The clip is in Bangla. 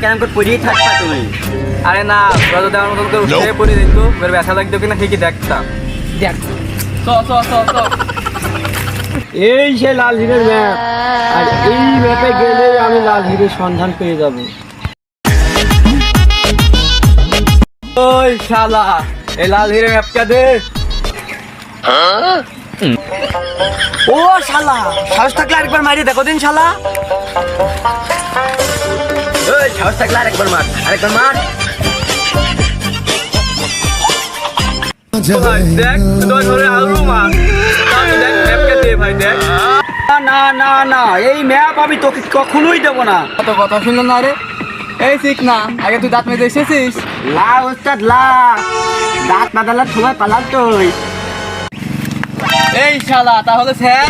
কেন করে পড়িয়ে থাকবা তুমি? আরে না, তোরা যদি আমার মতন করে উঠে পড়ে দেখতো, এবার ব্যথা লাগতো কিনা ঠিকই দেখতাম। দেখ চ চ চ চ। এই সে লাল হিরের ম্যাপ, আর এই ম্যাপে গেলে আমি লাল হিরের সন্ধান পেয়ে যাব। ওই শালা, এই লাল হিরে ম্যাপটা দে। ও শালা, সাহস থাকলে আরেকবার মারিয়ে দেখো দিন শালা। ওই সাহস থাকলে আরেকবার মার, আরেকবার মার। ভাই দেখ, তুই ধরে আলু মার। আমি দেখ ম্যাপটা দে ভাই, দেখ। না না না না, এই ম্যাপ আমি তোকে কখনোই দেবো না। কত কথা শুনলো না রে। এই শিখ না, আগে তুই দাঁত মেজে এসেছিস। লা ওস্তাদ লা, দাঁত মাদালার সময় পালাল তুই। এই শালা, তাহলে স্যার